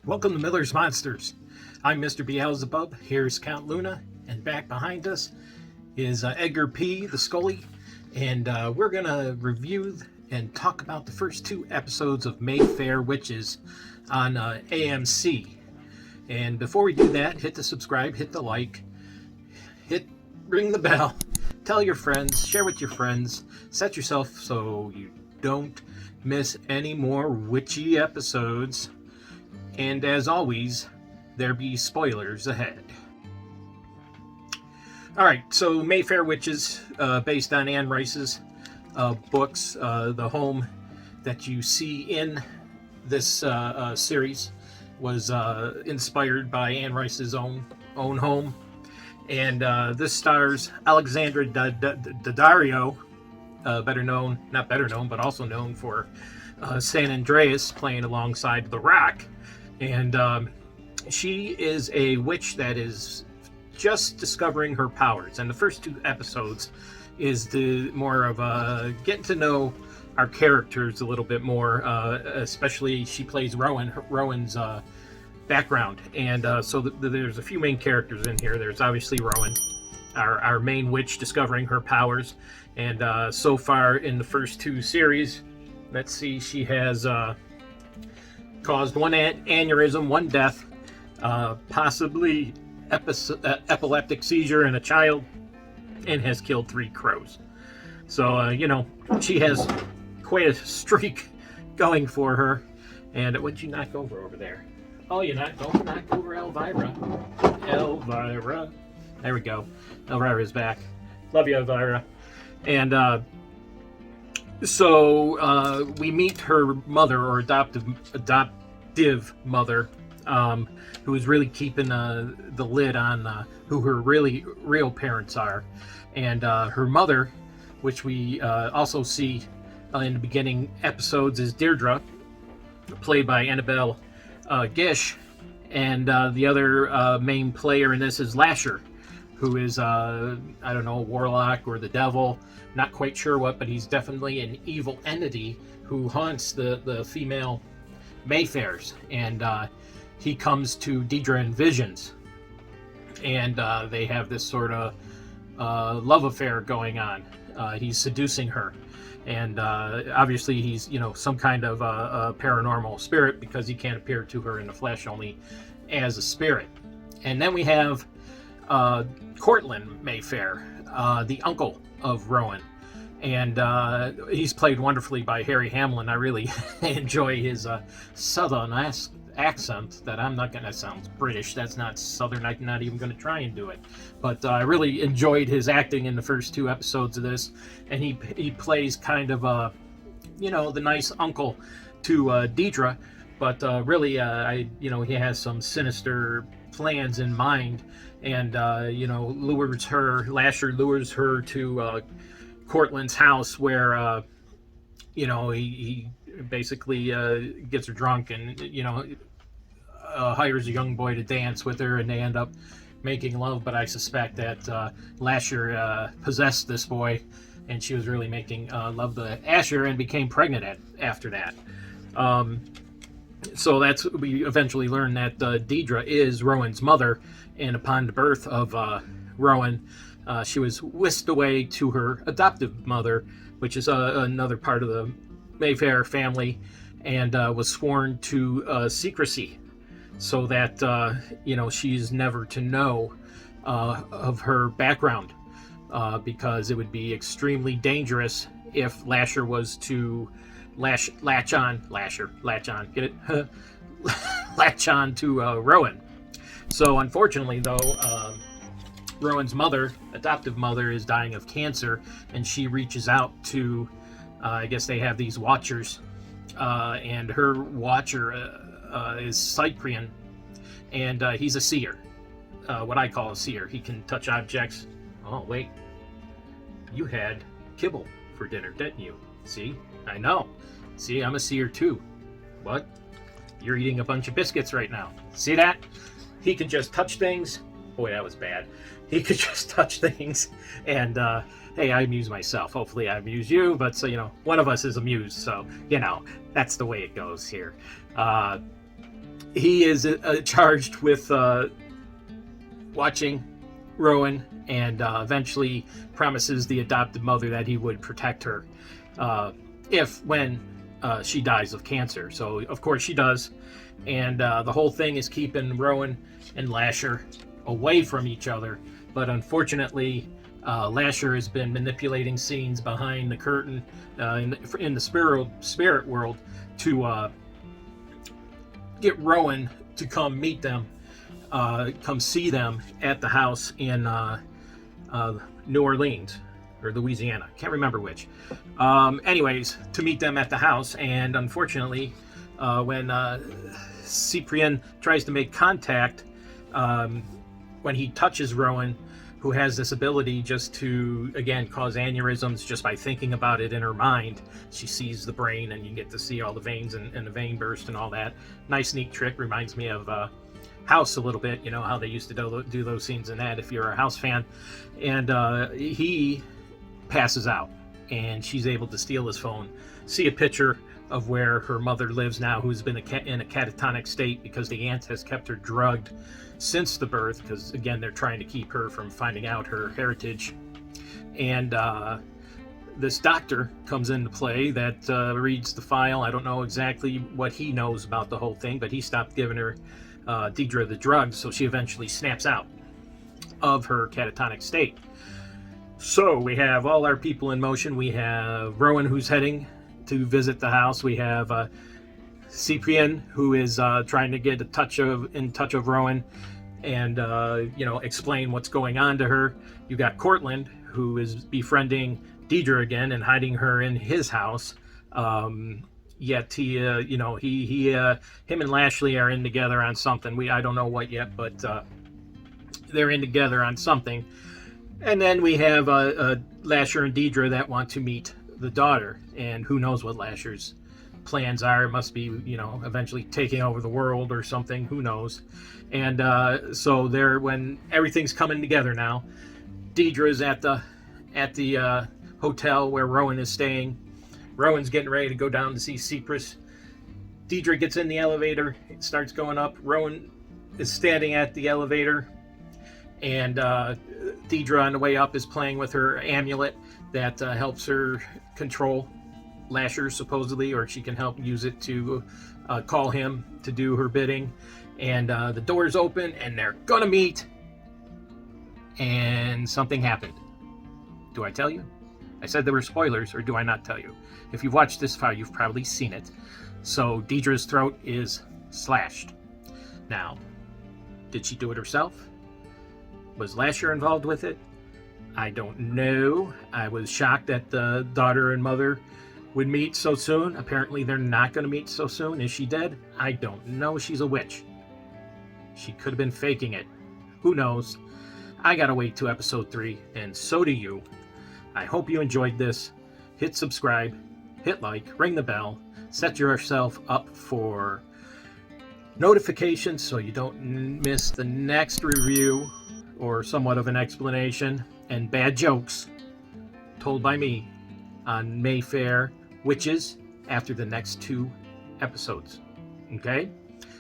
Welcome to Miller's Monsters. I'm Mr. Beelzebub. Here's Count Luna, and back behind us is Edgar P. the Scully, and we're gonna review and talk about the first two episodes of Mayfair Witches on AMC. And before we do that, hit the subscribe, hit the like, ring the bell, tell your friends, share with your friends, set yourself so you don't miss any more witchy episodes. And as always, there be spoilers ahead. Alright, so Mayfair Witches, based on Anne Rice's books. The home that you see in this series was inspired by Anne Rice's own home. And this stars Alexandra Daddario, but also known for San Andreas, playing alongside The Rock. And she is a witch that is just discovering her powers. And the first two episodes is more of getting to know our characters a little bit more. Especially she plays Rowan's background. And so there's a few main characters in here. There's obviously Rowan, our main witch discovering her powers. And so far in the first two series, let's see, she has caused one aneurysm, one death, possibly epileptic seizure in a child, and has killed 3 crows. So, she has quite a streak going for her. And what'd you knock over there? Oh, don't knock over Elvira. Elvira. There we go. Elvira's back. Love you, Elvira. And so we meet her mother, or adoptive mother, who is really keeping the lid on who her real parents are. And her mother, which we also see in the beginning episodes, is Deirdre, played by Annabelle Gish. And the other main player in this is Lasher, who is, a warlock or the devil. Not quite sure what, but he's definitely an evil entity who haunts the female Mayfairs. And he comes to Deirdre in visions. And they have this sort of love affair going on. He's seducing her. And obviously he's, some kind of a paranormal spirit, because he can't appear to her in the flesh, only as a spirit. And then we have Cortland Mayfair, the uncle of Rowan, and he's played wonderfully by Harry Hamlin. I really enjoy his southern accent. That I'm not gonna sound British. That's not southern. I'm not even gonna try and do it. But I really enjoyed his acting in the first 2 episodes of this, and he plays kind of the nice uncle to Deirdre, but really he has some sinister plans in mind. And Lasher lures her to Cortland's house, where he basically gets her drunk, and hires a young boy to dance with her, and they end up making love. But I suspect that Lasher possessed this boy, and she was really making love to Asher, and became pregnant after that. So we eventually learn that Deirdre is Rowan's mother, and upon the birth of Rowan, she was whisked away to her adoptive mother, which is another part of the Mayfair family, and was sworn to secrecy, so that she's never to know of her background, because it would be extremely dangerous if Lasher was to latch on, get it? Latch on to Rowan. So unfortunately, though, Rowan's adoptive mother, is dying of cancer, and she reaches out to, I guess they have these watchers, and her watcher is Cyprian, and he's a seer, what I call a seer. He can touch objects. Oh, wait. You had kibble for dinner, didn't you? See? I know. See, I'm a seer too. What? You're eating a bunch of biscuits right now. See that? He can just touch things. Boy, that was bad. He could just touch things, and hey, I amuse myself. Hopefully I amuse you, but so, one of us is amused, so, that's the way it goes here. he is charged with watching Rowan, and eventually promises the adopted mother that he would protect her when she dies of cancer. So of course she does, and the whole thing is keeping Rowan and Lasher away from each other. But unfortunately, Lasher has been manipulating scenes behind the curtain in the spirit world to get Rowan to come meet them, come see them at the house in New Orleans or Louisiana. Can't remember which. Anyways, to meet them at the house, and unfortunately, when Cyprien tries to make contact, when he touches Rowan, who has this ability just to, again, cause aneurysms just by thinking about it in her mind. She sees the brain, and you get to see all the veins and the vein burst and all that. Nice, neat trick. Reminds me of House a little bit, you know, how they used to do those scenes in that, if you're a House fan. And he passes out, and she's able to steal his phone, see a picture of where her mother lives now, who's been in a catatonic state because the aunt has kept her drugged since the birth, because again, they're trying to keep her from finding out her heritage. And this doctor comes into play that reads the file. I don't know exactly what he knows about the whole thing, but he stopped giving her Deidre the drugs, so she eventually snaps out of her catatonic state. So we have all our people in motion. We have Rowan, who's heading to visit the house. We have Cyprien, who is trying to get in touch of Rowan and explain what's going on to her. You got Cortland, who is befriending Deidre again and hiding her in his house. Yet he him and Lashley are in together on something. I don't know what yet, but they're in together on something. And then we have Lasher and Deidre that want to meet the daughter, and who knows what Lasher's plans are. It must be, eventually taking over the world or something. Who knows? And so when everything's coming together now, Deidre's at the hotel where Rowan is staying. Rowan's getting ready to go down to see Cypress. Deidre gets in the elevator. It starts going up. Rowan is standing at the elevator, and Deidre on the way up is playing with her amulet that helps her control Lasher, supposedly, or she can help use it to call him to do her bidding. And the doors open, and they're gonna meet, and something happened. Do I tell you? I said there were spoilers, or do I not tell you? If you've watched this far, you've probably seen it. So Deidre's throat is slashed. Now, did she do it herself? Was Lasher involved with it? I don't know. I was shocked that the daughter and mother would meet so soon. Apparently they're not going to meet so soon. Is she dead? I don't know. She's a witch. She could have been faking it. Who knows? I gotta wait to episode 3, and so do you. I hope you enjoyed this. Hit subscribe, hit like, ring the bell, set yourself up for notifications so you don't miss the next review or somewhat of an explanation and bad jokes told by me on Mayfair Witches after the next 2 episodes. Okay?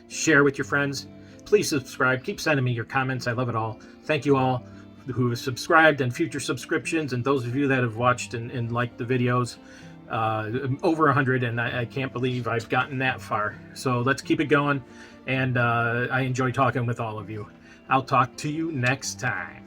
Share with your friends. Please subscribe. Keep sending me your comments. I love it all. Thank you all who have subscribed and future subscriptions, and those of you that have watched and liked the videos. Over 100, and I can't believe I've gotten that far. So let's keep it going, and I enjoy talking with all of you. I'll talk to you next time.